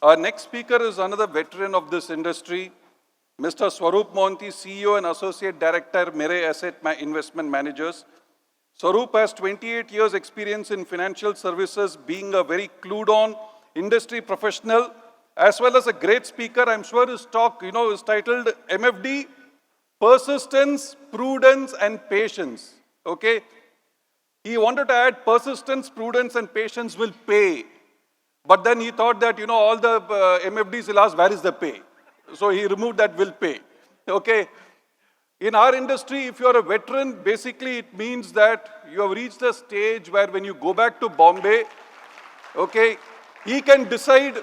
Our next speaker is another veteran of this industry, Mr. Swarup Mohanty, CEO and Associate Director, Mirae Investment Managers. Swarup has 28 years experience in financial services, being a very clued on industry professional, as well as a great speaker. I'm sure his talk, is titled MFD, Persistence, Prudence and Patience. Okay? He wanted to add persistence, prudence and patience will pay. But then he thought that, all the MFDs will ask, where is the pay? So he removed that will pay. Okay? In our industry, if you're a veteran, basically it means that you have reached a stage where when you go back to Bombay, okay, he can decide,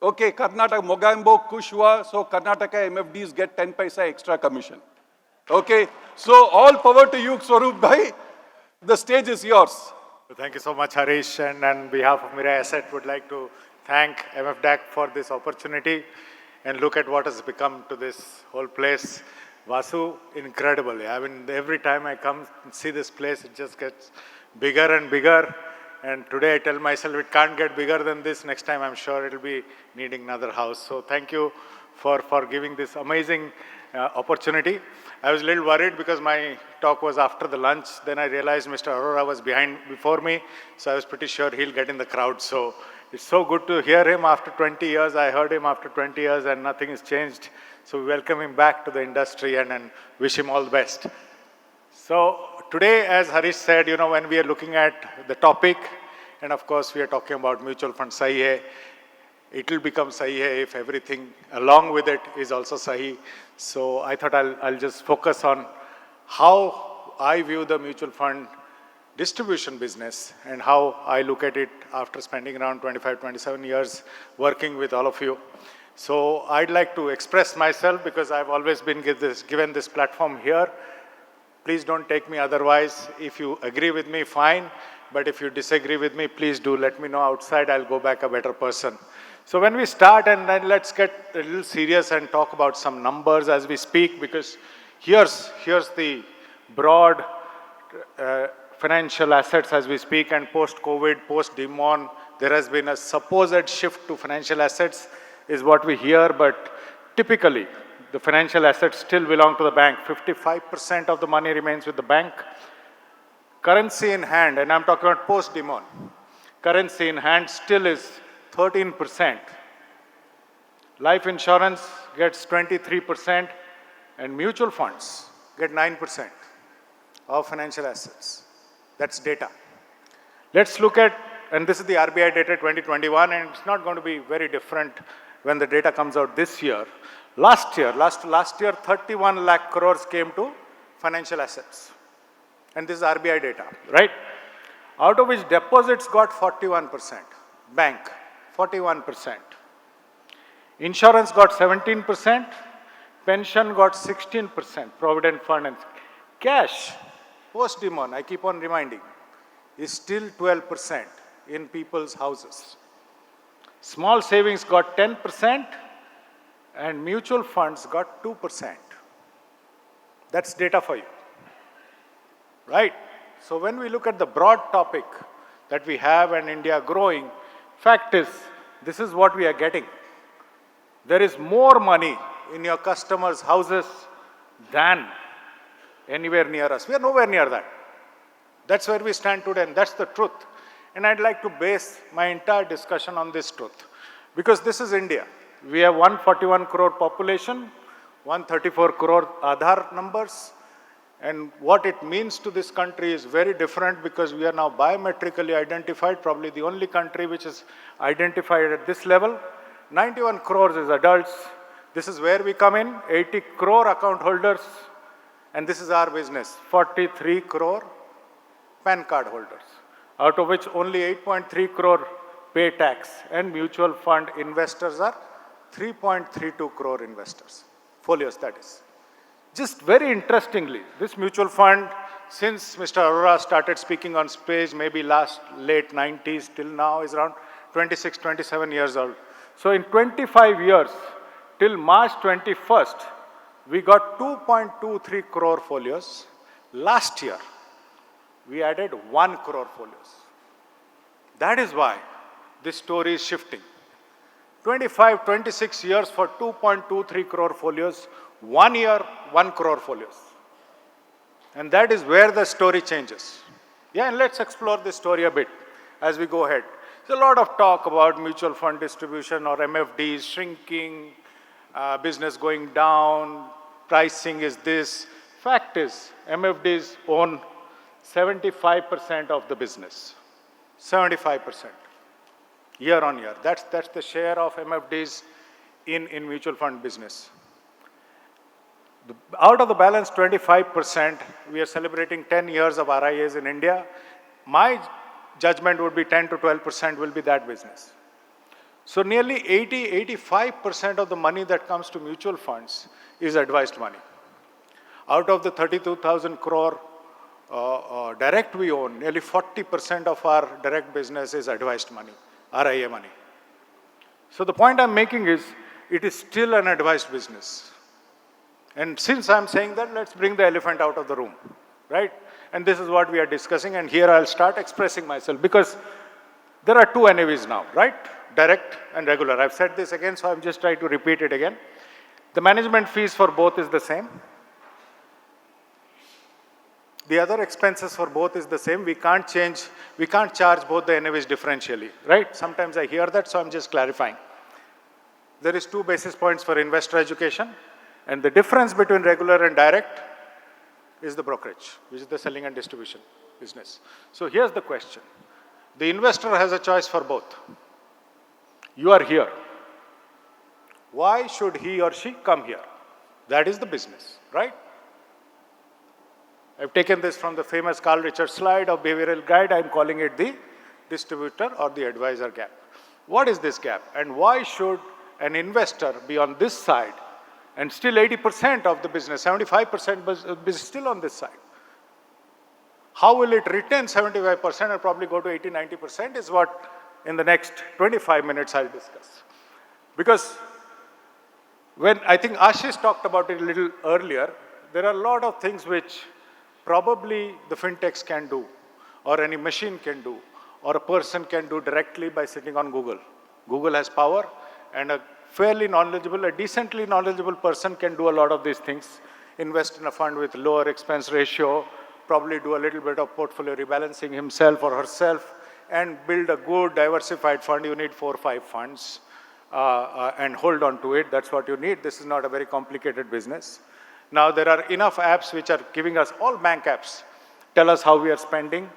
okay, Karnataka, Mogambo, Kushwa, so Karnataka MFDs get 10 paisa extra commission. Okay? So all power to you, Swarup Bhai. The stage is yours. Thank you so much, Harish. And on behalf of Mirae Asset, would like to thank MFD for this opportunity and look at what has become to this whole place. Vasu, incredible. I mean, every time I come and see this place, it just gets bigger and bigger. And today I tell myself it can't get bigger than this. Next time I'm sure it'll be needing another house. So thank you for giving this amazing opportunity. I was a little worried because my talk was after the lunch. Then I realized Mr. Arora was before me. So I was pretty sure he'll get in the crowd. So it's so good to hear him after 20 years. I heard him after 20 years and nothing has changed. So we welcome him back to the industry and wish him all the best. So today, as Harish said, when we are looking at the topic, and of course we are talking about mutual fund sahi hai, it will become sahi hai if everything along with it is also sahi. So I thought I'll just focus on how I view the mutual fund distribution business and how I look at it after spending around 25, 27 years working with all of you. So I'd like to express myself because I've always been given this platform here. Please don't take me otherwise. If you agree with me, fine. But if you disagree with me, please do let me know outside. I'll go back a better person. So when we start, and then let's get a little serious and talk about some numbers as we speak, because here's the broad financial assets as we speak, and post-COVID, post-demon, there has been a supposed shift to financial assets is what we hear, but typically the financial assets still belong to the bank. 55% of the money remains with the bank. Currency in hand, and I'm talking about post-demon, currency in hand still is 13%. Life insurance gets 23%, and mutual funds get 9% of financial assets. That's data. Let's look at, and this is the RBI data 2021, and it's not going to be very different when the data comes out this year. Last year, 31 lakh crores came to financial assets. And this is RBI data, right? Out of which deposits got 41%, bank 41%, insurance got 17%, pension got 16%, provident fund and cash, post-demon, I keep on reminding, is still 12% in people's houses. Small savings got 10% and mutual funds got 2%. That's data for you. Right? So when we look at the broad topic that we have and India growing, fact is, this is what we are getting. There is more money in your customers' houses than anywhere near us. We are nowhere near that. That's where we stand today, and that's the truth. And I'd like to base my entire discussion on this truth. Because this is India. We have 141 crore population, 134 crore Aadhaar numbers. And what it means to this country is very different because we are now biometrically identified, probably the only country which is identified at this level. 91 crores is adults. This is where we come in, 80 crore account holders. And this is our business, 43 crore PAN card holders, out of which only 8.3 crore pay tax, and mutual fund investors are 3.32 crore investors, folios that is. Just very interestingly, this mutual fund, since Mr. Arora started speaking on stage, maybe late 90s till now, is around 26, 27 years old. So in 25 years, till March 21st, we got 2.23 crore folios. Last year, we added 1 crore folios. That is why this story is shifting. 25, 26 years for 2.23 crore folios, 1 year, 1 crore folios. And that is where the story changes. Yeah, and let's explore this story a bit as we go ahead. There's a lot of talk about mutual fund distribution or MFDs shrinking, business going down, pricing is this. Fact is, MFDs own 75% of the business. 75%. Year on year. That's the share of MFDs in mutual fund business. Out of the balance 25%, we are celebrating 10 years of RIAs in India. My judgment would be 10 to 12% will be that business. So nearly 85% of the money that comes to mutual funds is advised money. Out of the 32,000 crore direct we own, nearly 40% of our direct business is advised money, RIA money. So the point I'm making is, it is still an advised business. And since I'm saying that, let's bring the elephant out of the room, right? And this is what we are discussing, and here I'll start expressing myself, because there are two NAVs now, right? Direct and regular. I've said this again, so I'm just trying to repeat it again. The management fees for both is the same. The other expenses for both is the same. We can't charge both the NAVs differentially, right? Sometimes I hear that, so I'm just clarifying. There is 2 basis points for investor education, and the difference between regular and direct is the brokerage, which is the selling and distribution business. So here's the question. The investor has a choice for both. You are here. Why should he or she come here? That is the business, right? I've taken this from the famous Carl Richards slide of behavioral guide. I'm calling it the distributor or the advisor gap. What is this gap? And why should an investor be on this side and still 80% of the business, 75% is still on this side? How will it retain 75% and probably go to 80, 90% is what in the next 25 minutes I'll discuss. Because when I think Ashish talked about it a little earlier, there are a lot of things which probably the fintechs can do, or any machine can do, or a person can do directly by sitting on Google. Google has power, and a fairly knowledgeable, a decently knowledgeable person can do a lot of these things. Invest in a fund with lower expense ratio, probably do a little bit of portfolio rebalancing himself or herself, and build a good diversified fund. You need 4 or 5 funds and hold on to it. That's what you need. This is not a very complicated business. Now, there are enough apps which are giving us, all bank apps, tell us how we are spending.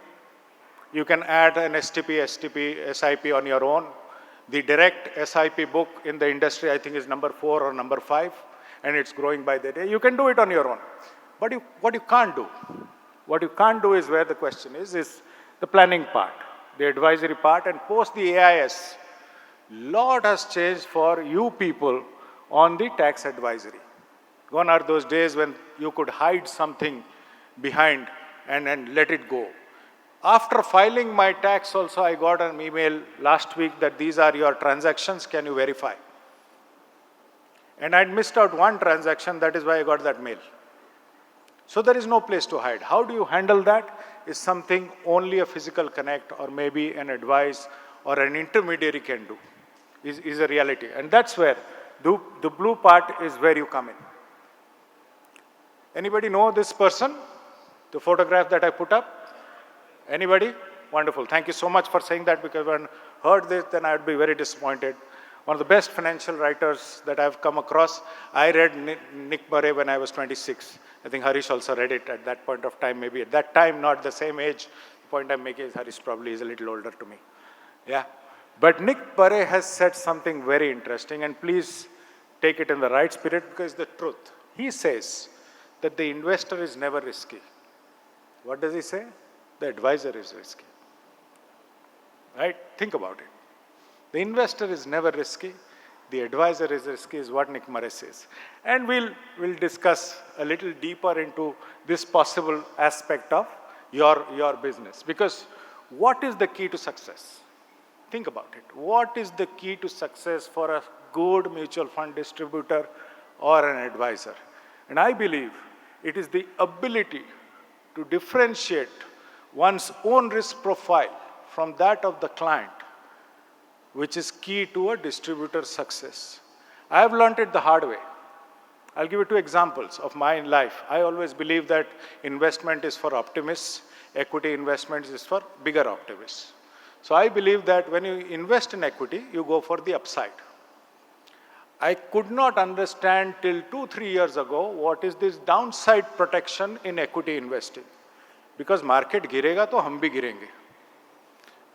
You can add an STP, SIP on your own. The direct SIP book in the industry, I think, is number 4 or number 5, and it's growing by the day. You can do it on your own. But what you can't do is where the question is the planning part, the advisory part, and post the AIS. Lot has changed for you people on the tax advisory. Gone are those days when you could hide something behind and let it go. After filing my tax also, I got an email last week that these are your transactions, can you verify? And I'd missed out one transaction, that is why I got that mail. So there is no place to hide. How do you handle that is something only a physical connect or maybe an advice or an intermediary can do, is a reality. And that's where the blue part is where you come in. Anybody know this person? The photograph that I put up? Anybody? Wonderful. Thank you so much for saying that, because when I heard this, then I would be very disappointed. One of the best financial writers that I've come across. I read Nick Mirae when I was 26. I think Harish also read it at that point of time, maybe at that time, not the same age. The point I'm making is Harish probably is a little older to me. Yeah. But Nick Mirae has said something very interesting, and please take it in the right spirit, because the truth. He says that the investor is never risky. What does he say? The advisor is risky. Right? Think about it. The investor is never risky. The advisor is risky, is what Nick Mirae says. And we'll discuss a little deeper into this possible aspect of your business. Because what is the key to success? Think about it. What is the key to success for a good mutual fund distributor or an advisor? And I believe it is the ability to differentiate one's own risk profile from that of the client which is key to a distributor's success. I have learned it the hard way. I'll give you two examples of my life. I always believe that investment is for optimists, equity investment is for bigger optimists. So I believe that when you invest in equity, you go for the upside. I could not understand till 2-3 years ago what is this downside protection in equity investing. Because market girega to hum bhi girenge.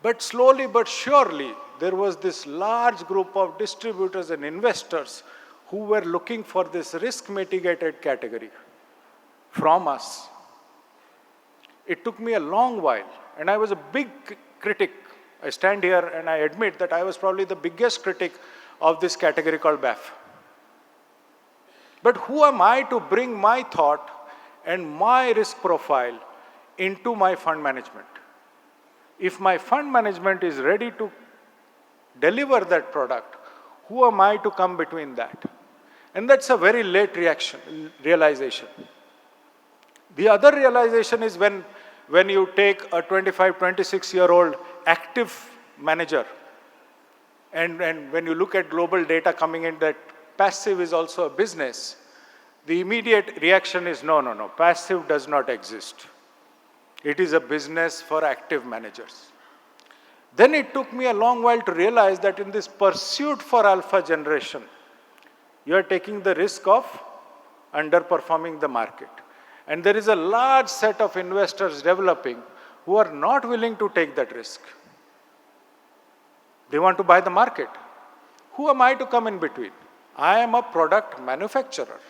But slowly but surely, there was this large group of distributors and investors who were looking for this risk mitigated category from us. It took me a long while, and I was a big critic. I stand here and I admit that I was probably the biggest critic of this category called BAF. But who am I to bring my thought and my risk profile into my fund management? If my fund management is ready to deliver that product, who am I to come between that? And that's a very late realization. The other realization is when you take a 25, 26-year-old active manager, and when you look at global data coming in that passive is also a business, the immediate reaction is no, passive does not exist. It is a business for active managers. Then it took me a long while to realize that in this pursuit for alpha generation, you are taking the risk of underperforming the market. And there is a large set of investors developing who are not willing to take that risk. They want to buy the market. Who am I to come in between? I am a product manufacturer.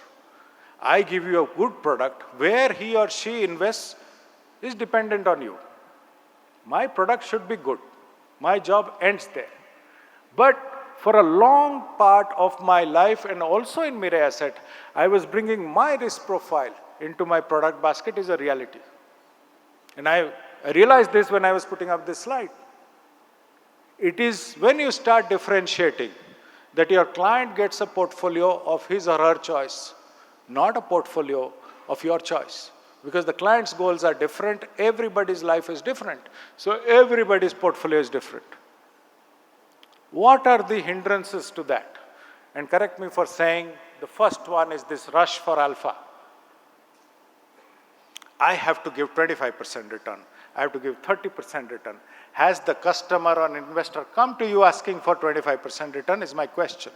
I give you a good product. Where he or she invests is dependent on you. My product should be good. My job ends there. But for a long part of my life and also in Mirae Asset, I was bringing my risk profile into my product basket is a reality. And I realized this when I was putting up this slide. It is when you start differentiating that your client gets a portfolio of his or her choice, not a portfolio of your choice. Because the client's goals are different, everybody's life is different. So everybody's portfolio is different. What are the hindrances to that? And correct me for saying, the first one is this rush for alpha. I have to give 25% return. I have to give 30% return. Has the customer or investor come to you asking for 25% return is my question.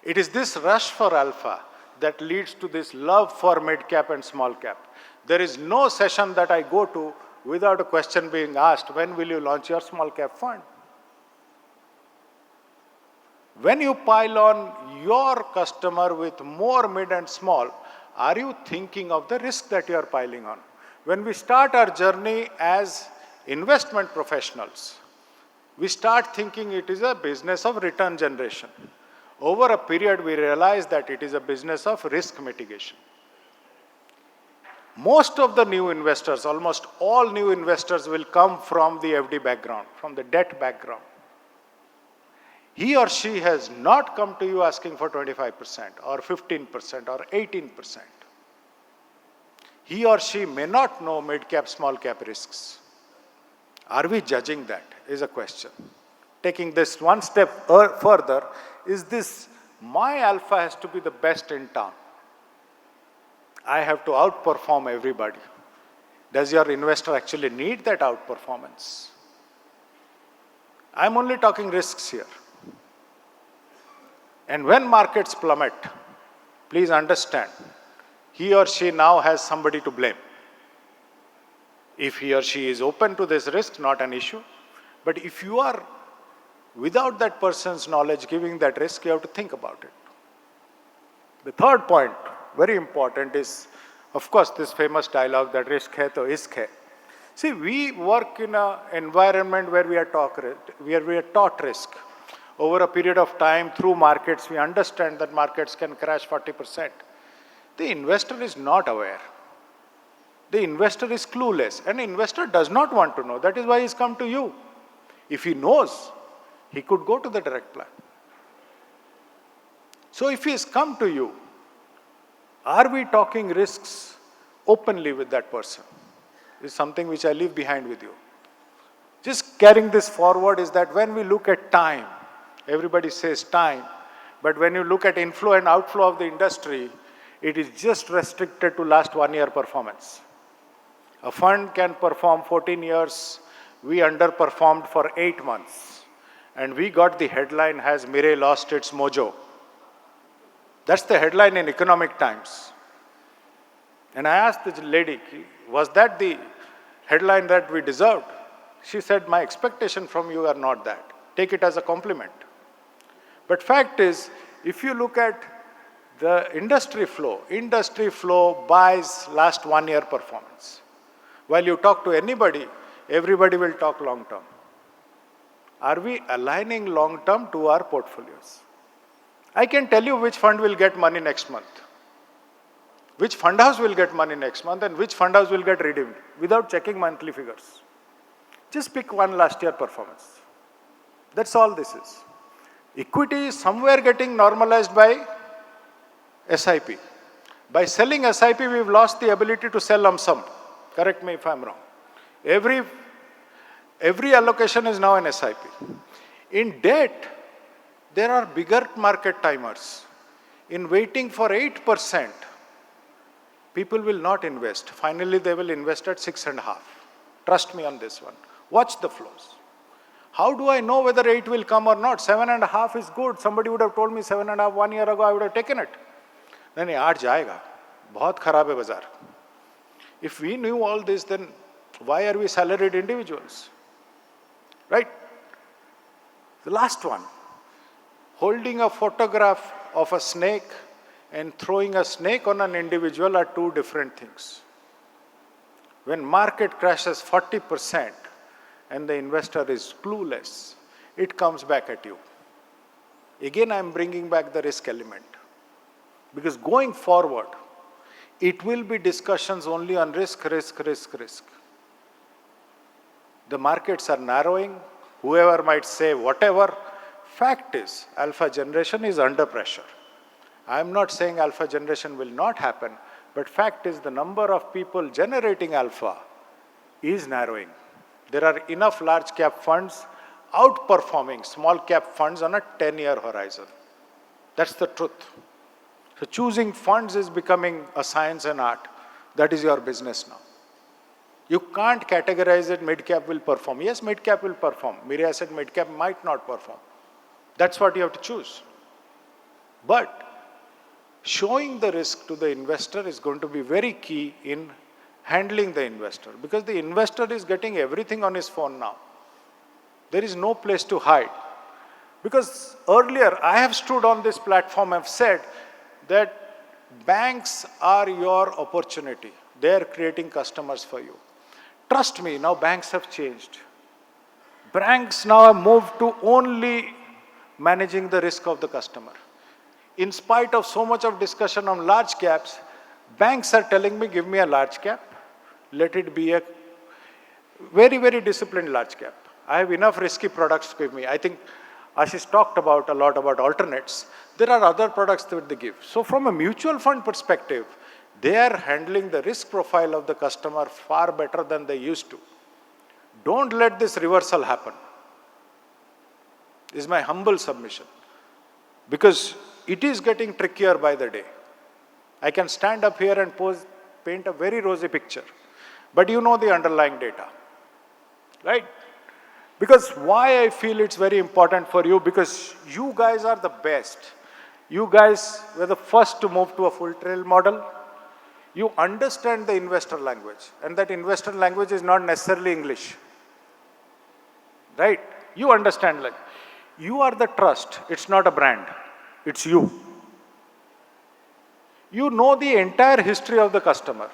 It is this rush for alpha that leads to this love for mid-cap and small-cap. There is no session that I go to without a question being asked, when will you launch your small-cap fund? When you pile on your customer with more mid and small, are you thinking of the risk that you are piling on? When we start our journey as investment professionals, we start thinking it is a business of return generation. Over a period, we realize that it is a business of risk mitigation. Most of the new investors, almost all new investors will come from the FD background, from the debt background. He or she has not come to you asking for 25% or 15% or 18%. He or she may not know mid-cap, small-cap risks. Are we judging that is a question. Taking this one step further, is this my alpha has to be the best in town? I have to outperform everybody. Does your investor actually need that outperformance? I'm only talking risks here. And when markets plummet, please understand, he or she now has somebody to blame. If he or she is open to this risk, not an issue. But if you are, without that person's knowledge, giving that risk, you have to think about it. The third point, very important, is, of course, this famous dialogue that risk hai to isk hai. See, we work in an environment where we are taught risk. Over a period of time, through markets, we understand that markets can crash 40%. The investor is not aware. The investor is clueless. An investor does not want to know. That is why he's come to you. If he knows, he could go to the direct plan. So if he has come to you, are we talking risks openly with that person? This is something which I leave behind with you. Just carrying this forward is that when we look at time, everybody says time, but when you look at inflow and outflow of the industry, it is just restricted to last 1 year performance. A fund can perform 14 years, we underperformed for 8 months. And we got the headline, has Mirae lost its mojo? That's the headline in Economic Times. And I asked the lady, was that the headline that we deserved? She said, my expectation from you are not that. Take it as a compliment. But fact is, if you look at the industry flow buys last 1 year performance. While you talk to anybody, everybody will talk long term. Are we aligning long term to our portfolios? I can tell you which fund will get money next month, which fund house will get money next month, and which fund house will get redeemed without checking monthly figures. Just pick one last year performance. That's all this is. Equity is somewhere getting normalized by SIP. By selling SIP, we've lost the ability to sell lump sum. Correct me if I'm wrong. Every allocation is now an SIP. In debt, there are bigger market timers. In waiting for 8%, people will not invest. Finally, they will invest at 6.5. Trust me on this one. Watch the flows. How do I know whether 8 will come or not? 7.5 is good. Somebody would have told me 7.5 1 year ago, I would have taken it. Then 8 jayega. Bahut kharab hai bazaar. If we knew all this, then why are we salaried individuals? Right? The last one. Holding a photograph of a snake and throwing a snake on an individual are two different things. When market crashes 40% and the investor is clueless, it comes back at you. Again, I'm bringing back the risk element. Because going forward, it will be discussions only on risk. The markets are narrowing. Whoever might say whatever. Fact is, alpha generation is under pressure. I'm not saying alpha generation will not happen, but fact is the number of people generating alpha is narrowing. There are enough large cap funds outperforming small cap funds on a 10-year horizon. That's the truth. So choosing funds is becoming a science and art. That is your business now. You can't categorize it mid-cap will perform. Yes, mid-cap will perform. Mirae said mid-cap might not perform. That's what you have to choose. But showing the risk to the investor is going to be very key in handling the investor, because the investor is getting everything on his phone now. There is no place to hide. Because earlier I have stood on this platform and said that banks are your opportunity. They are creating customers for you. Trust me, now banks have changed. Banks now have moved to only managing the risk of the customer. In spite of so much of discussion on large caps, banks are telling me, give me a large cap. Let it be a very, very disciplined large cap. I have enough risky products to give me. I think Ashish talked about a lot about alternates. There are other products that they give. So from a mutual fund perspective, they are handling the risk profile of the customer far better than they used to. Don't let this reversal happen. This is my humble submission. Because it is getting trickier by the day. I can stand up here and paint a very rosy picture. But you know the underlying data. Right? Because why I feel it's very important for you, because you guys are the best. You guys were the first to move to a full trail model. You understand the investor language. And that investor language is not necessarily English. Right? You understand, like, you are the trust. It's not a brand. It's you. You know the entire history of the customer.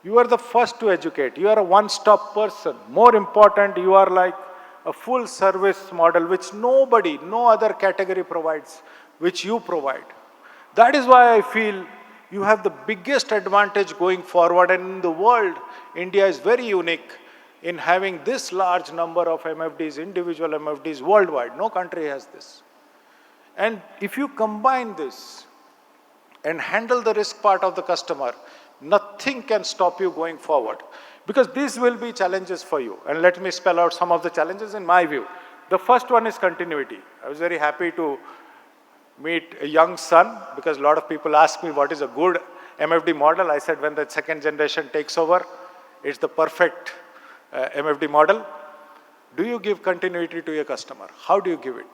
You are the first to educate. You are a one-stop person. More important, you are like a full service model which nobody, no other category provides, which you provide. That is why I feel you have the biggest advantage going forward. And in the world, India is very unique in having this large number of MFDs, individual MFDs worldwide. No country has this. And if you combine this and handle the risk part of the customer, nothing can stop you going forward. Because these will be challenges for you. And let me spell out some of the challenges in my view. The first one is continuity. I was very happy to meet a young son, because a lot of people ask me what is a good MFD model. I said when the second generation takes over, it's the perfect MFD model. Do you give continuity to your customer? How do you give it?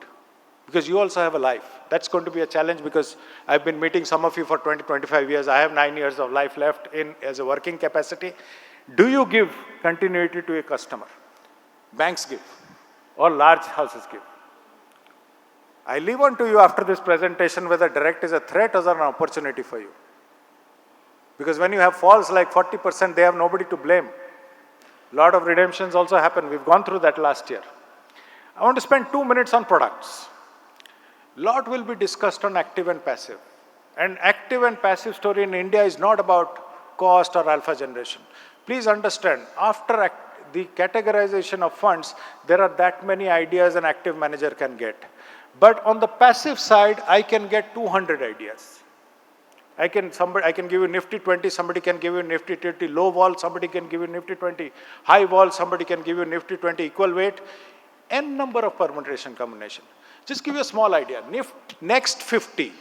Because you also have a life. That's going to be a challenge, because I've been meeting some of you for 20, 25 years. I have 9 years of life left as a working capacity. Do you give continuity to your customer? Banks give, or large houses give. I leave on to you after this presentation whether direct is a threat or an opportunity for you. Because when you have falls like 40%, they have nobody to blame. A lot of redemptions also happen. We've gone through that last year. I want to spend 2 minutes on products. Lot will be discussed on active and passive. And active and passive story in India is not about cost or alpha generation. Please understand, after the categorization of funds, there are that many ideas an active manager can get. But on the passive side, I can get 200 ideas. I can give you Nifty 20, somebody can give you Nifty 20 low vol, somebody can give you Nifty 20 high vol, somebody can give you Nifty 20 equal weight, n number of permutation combination. Just give you a small idea. Next 50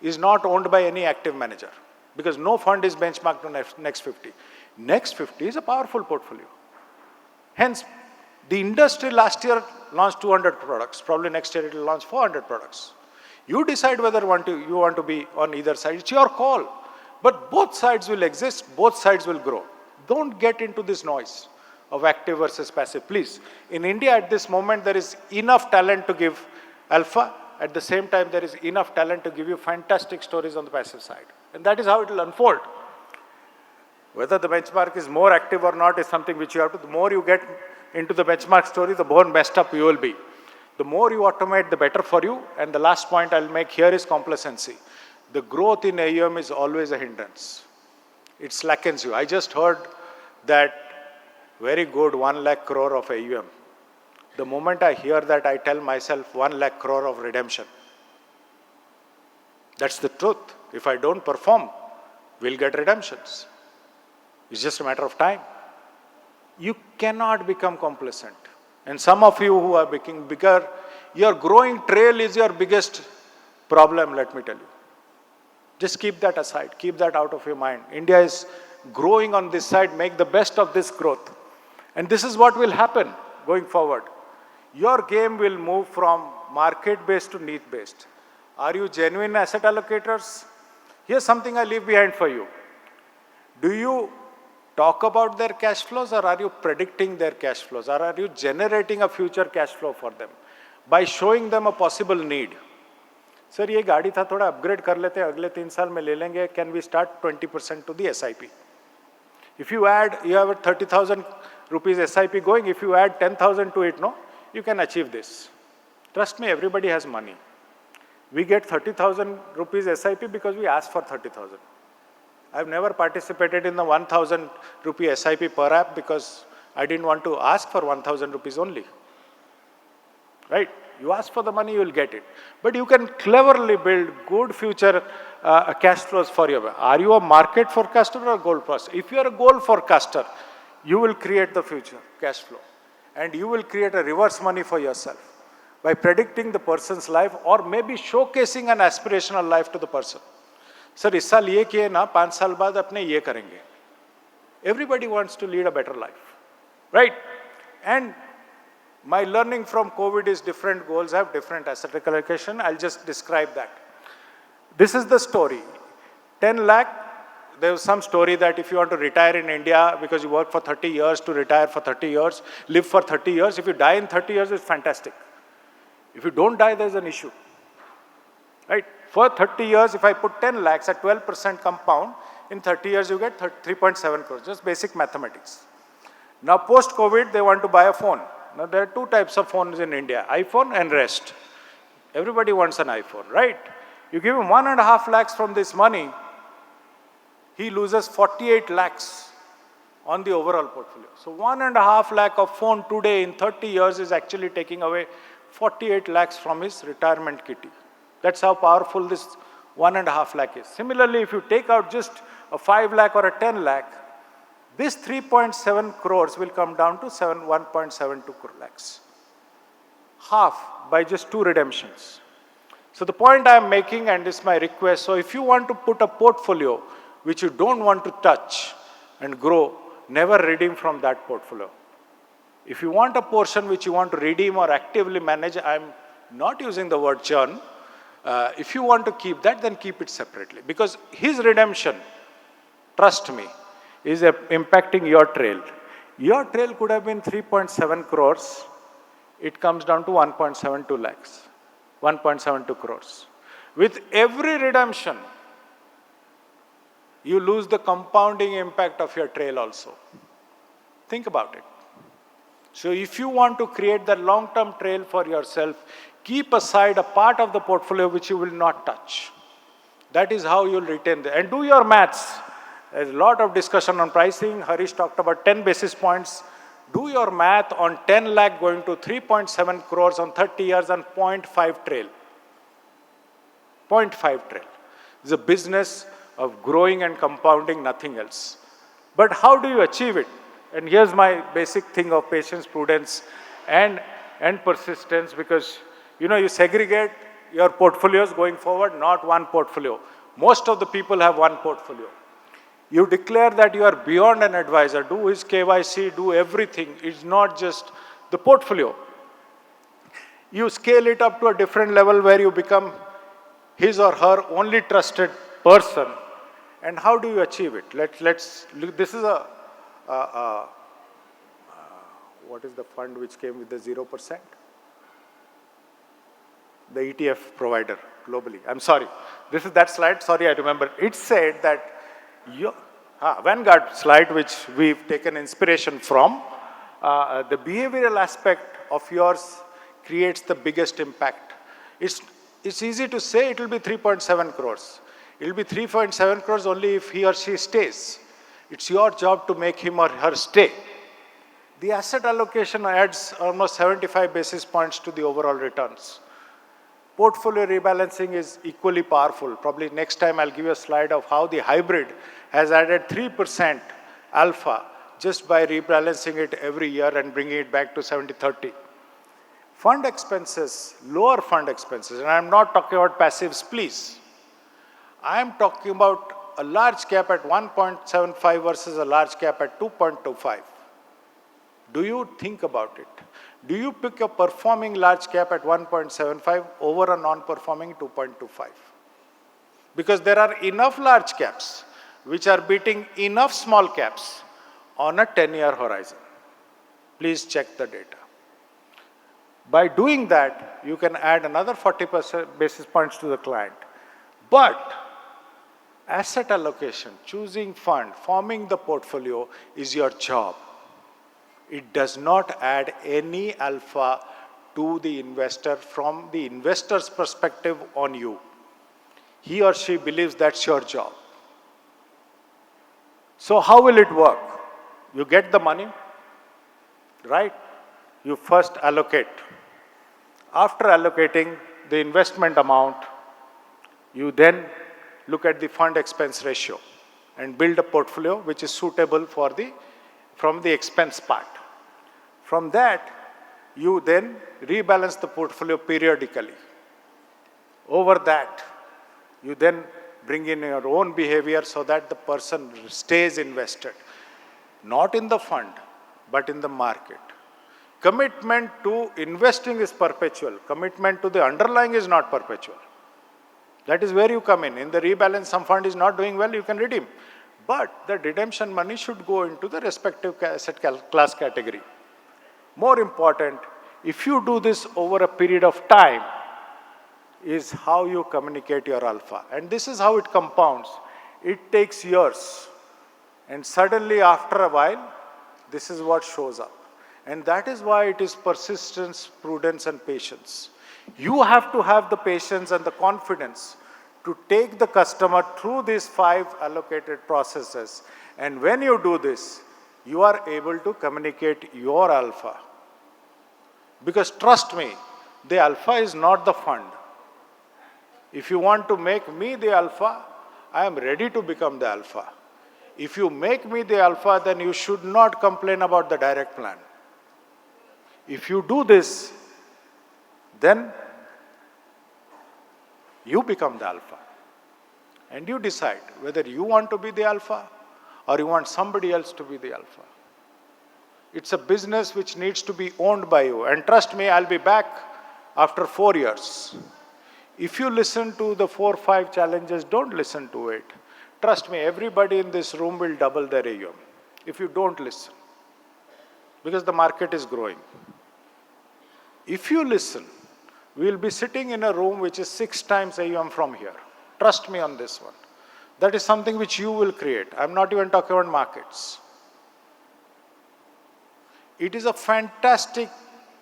is not owned by any active manager, because no fund is benchmarked to next 50. Next 50 is a powerful portfolio. Hence, the industry last year launched 200 products. Probably next year it will launch 400 products. You decide whether you want to be on either side. It's your call. But both sides will exist. Both sides will grow. Don't get into this noise of active versus passive, please. In India at this moment, there is enough talent to give alpha. At the same time, there is enough talent to give you fantastic stories on the passive side. And that is how it will unfold. Whether the benchmark is more active or not is something which you have to, the more you get into the benchmark story, the more messed up you will be. The more you automate, the better for you. And the last point I'll make here is complacency. The growth in AUM is always a hindrance. It slackens you. I just heard that very good 1 lakh crore of AUM. The moment I hear that, I tell myself 1 lakh crore of redemption. That's the truth. If I don't perform, we'll get redemptions. It's just a matter of time. You cannot become complacent. And some of you who are becoming bigger, your growing trail is your biggest problem, let me tell you. Just keep that aside. Keep that out of your mind. India is growing on this side. Make the best of this growth. And this is what will happen going forward. Your game will move from market-based to need-based. Are you genuine asset allocators? Here's something I leave behind for you. Do you talk about their cash flows, or are you predicting their cash flows? Or are you generating a future cash flow for them by showing them a possible need? Sir, ये गाड़ी था थोड़ा upgrade कर लेते हैं, अगले 3 साल में ले लेंगे. Can we start 20% to the SIP? If you add, you have a 30,000 rupees SIP going. If you add 10,000 to it, no, you can achieve this. Trust me, everybody has money. We get 30,000 rupees SIP because we ask for 30,000. I've never participated in the 1,000 rupee SIP per app because I didn't want to ask for 1,000 rupees only. Right? You ask for the money, you will get it. But you can cleverly build good future cash flows for you. Are you a market forecaster or a goal forecaster? If you are a goal forecaster, you will create the future cash flow. And you will create a reverse money for yourself by predicting the person's life, or maybe showcasing an aspirational life to the person. Sir, इस साल ये किए ना, 5 साल बाद अपने ये करेंगे. Everybody wants to lead a better life, right? And my learning from COVID is different goals have different asset allocation. I'll just describe that. This is the story. 10 lakh, there was some story that if you want to retire in India because you work for 30 years to retire for 30 years, live for 30 years, if you die in 30 years, it's fantastic. If you don't die, there's an issue, right? For 30 years, if I put 10 lakhs at 12% compound, in 30 years you get 3.7 crores, just basic mathematics. Now post-COVID, they want to buy a phone. Now there are 2 types of phones in India, iPhone and rest. Everybody wants an iPhone, right? You give him 1.5 lakhs from this money, he loses 48 lakhs on the overall portfolio. So 1.5 lakh of phone today in 30 years is actually taking away 48 lakhs from his retirement kitty. That's how powerful this 1.5 lakh is. Similarly, if you take out just a 5 lakh or a 10 lakh, This 3.7 crores will come down to 1.72 lakhs. Half by just 2 redemptions. So the point I am making, and this is my request, so if you want to put a portfolio which you don't want to touch and grow, never redeem from that portfolio. If you want a portion which you want to redeem or actively manage, I'm not using the word churn. If you want to keep that, then keep it separately. Because his redemption, trust me, is impacting your trail. Your trail could have been 3.7 crores. It comes down to 1.72 lakhs, 1.72 crores. With every redemption, you lose the compounding impact of your trail also. Think about it. So if you want to create that long-term trail for yourself, keep aside a part of the portfolio which you will not touch. That is how you'll retain the, and do your maths. There's a lot of discussion on pricing. Harish talked about 10 basis points. Do your math on 10 lakh going to 3.7 crores on 30 years and 0.5 trail. 0.5 trail. It's a business of growing and compounding, nothing else. But how do you achieve it? And here's my basic thing of patience, prudence, and persistence, because you segregate your portfolios going forward, not one portfolio. Most of the people have one portfolio. You declare that you are beyond an advisor, do his KYC, do everything. It's not just the portfolio. You scale it up to a different level where you become his or her only trusted person. And how do you achieve it? Let's look. This is what is the fund which came with the 0%? The ETF provider globally. I'm sorry. This is that slide. Sorry, I remember. It said that Vanguard slide, which we've taken inspiration from, the behavioral aspect of yours creates the biggest impact. It's easy to say it will be 3.7 crores. It will be 3.7 crores only if he or she stays. It's your job to make him or her stay. The asset allocation adds almost 75 basis points to the overall returns. Portfolio rebalancing is equally powerful. Probably next time I'll give you a slide of how the hybrid has added 3% alpha just by rebalancing it every year and bringing it back to 70-30. Fund expenses, lower fund expenses, and I'm not talking about passives, please. I'm talking about a large cap at 1.75 versus a large cap at 2.25. Do you think about it? Do you pick a performing large cap at 1.75 over a non-performing 2.25? Because there are enough large caps which are beating enough small caps on a 10-year horizon. Please check the data. By doing that, you can add another 40% basis points to the client. But asset allocation, choosing fund, forming the portfolio is your job. It does not add any alpha to the investor from the investor's perspective on you. He or she believes that's your job. So how will it work? You get the money, right? You first allocate. After allocating the investment amount, you then look at the fund expense ratio and build a portfolio which is suitable for from the expense part. From that, you then rebalance the portfolio periodically. Over that, you then bring in your own behavior so that the person stays invested. Not in the fund, but in the market. Commitment to investing is perpetual. Commitment to the underlying is not perpetual. That is where you come in. In the rebalance, some fund is not doing well, you can redeem. But the redemption money should go into the respective asset class category. More important, if you do this over a period of time, is how you communicate your alpha. And this is how it compounds. It takes years. And suddenly, after a while, this is what shows up. And that is why it is persistence, prudence, and patience. You have to have the patience and the confidence to take the customer through these 5 allocated processes. And when you do this, you are able to communicate your alpha. Because trust me, the alpha is not the fund. If you want to make me the alpha, I am ready to become the alpha. If you make me the alpha, then you should not complain about the direct plan. If you do this, then you become the alpha. And you decide whether you want to be the alpha or you want somebody else to be the alpha. It's a business which needs to be owned by you. And trust me, I'll be back after 4 years. If you listen to the 4 or 5 challenges, don't listen to it. Trust me, everybody in this room will double their AUM if you don't listen, because the market is growing. If you listen, we will be sitting in a room which is 6 times AUM from here. Trust me on this one. That is something which you will create. I'm not even talking about markets. It is a fantastic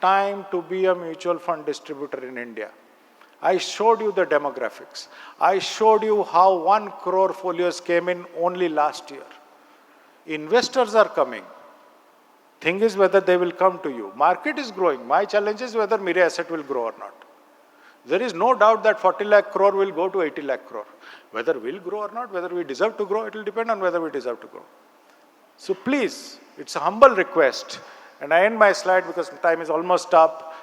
time to be a mutual fund distributor in India. I showed you the demographics. I showed you how 1 crore folios came in only last year. Investors are coming. Thing is whether they will come to you. Market is growing. My challenge is whether Mirae asset will grow or not. There is no doubt that 40 lakh crore will go to 80 lakh crore. Whether we'll grow or not, whether we deserve to grow, it will depend on whether we deserve to grow. So please, it's a humble request. And I end my slide because time is almost up.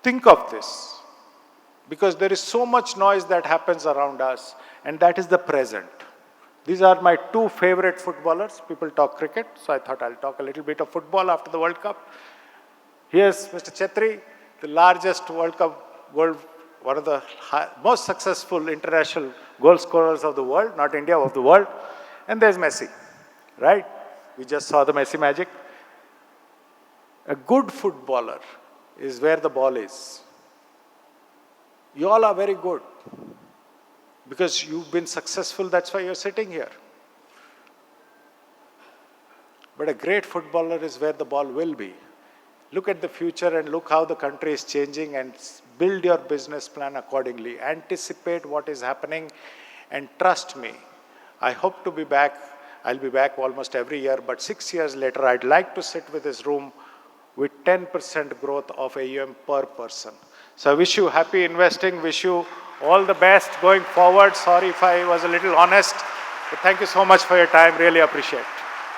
Think of this. Because there is so much noise that happens around us, and that is the present. These are my 2 favorite footballers. People talk cricket, so I thought I'll talk a little bit of football after the World Cup. Here's Mr. Chetri, the largest World Cup, one of the most successful international goal scorers of the world, not India, of the world. And there's Messi, right? We just saw the Messi magic. A good footballer is where the ball is. You all are very good because you've been successful, that's why you're sitting here. But a great footballer is where the ball will be. Look at the future and look how the country is changing and build your business plan accordingly. Anticipate what is happening and trust me, I hope to be back. I'll be back almost every year, but 6 years later, I'd like to sit with this room with 10% growth of AUM per person. So I wish you happy investing, wish you all the best going forward. Sorry if I was a little honest, but thank you so much for your time, really appreciate it.